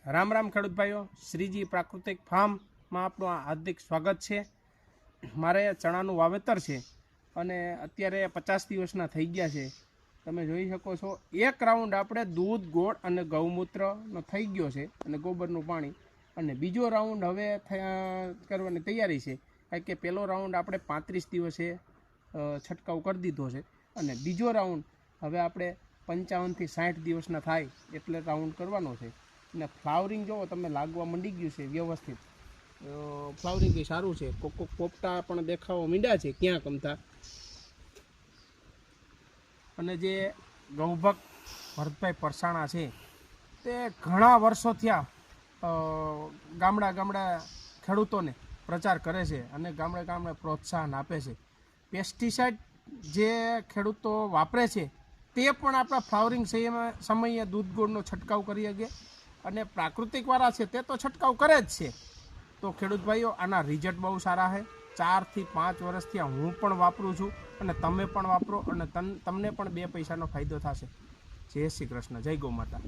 રામ રામ ખેડૂત ભાઈઓ, શ્રીજી પ્રાકૃતિક ફાર્મમાં આપણું હાર્દિક સ્વાગત છે। મારે ચણાનું વાવેતર છે અને અત્યારે 50 દિવસના થઈ ગયા છે। તમે જોઈ શકો છો એક રાઉન્ડ આપણે દૂધ ગોળ અને ગૌમૂત્રનો થઈ ગયો છે અને ગોબરનું પાણી, અને બીજો રાઉન્ડ હવે કરવાની તૈયારી છે, કારણ કે પહેલો રાઉન્ડ આપણે 35 દિવસે છંટકાવ કરી દીધો છે અને બીજો રાઉન્ડ હવે આપણે 55 થી 60 દિવસના થાય એટલે રાઉન્ડ કરવાનો છે। ને ફ્લાવરિંગ જો તમે લાગવા માંડી ગયું છે વ્યવસ્થિત, ફ્લાવરિંગ બી સારું છે। કોક પોપટા પણ દેખાવા માંડ્યા છે ક્યાંક અમથા। અને જે ગૌભક્ત ભરતભાઈ પરસાણા છે તે ઘણા વર્ષો થયા ગામડા ખેડૂતોને પ્રચાર કરે છે અને ગામડે પ્રોત્સાહન આપે છે। પેસ્ટિસાઇડ જે ખેડૂતો વાપરે છે તે પણ આપણા ફ્લાવરિંગ સમયે દૂધ ગોળનો છંટકાવ કરી શકે, અને પ્રાકૃતિકવાળા છે તે તો છંટકાવ કરે જ છે। તો ખેડૂત ભાઈઓ, આના રિઝલ્ટ બહુ સારા છે। 4 થી 5 વર્ષથી હું પણ વાપરું છું અને તમે પણ વાપરો અને તમને પણ 2 પૈસાનો ફાયદો થશે। જય શ્રી કૃષ્ણ, જય ગૌ માતા।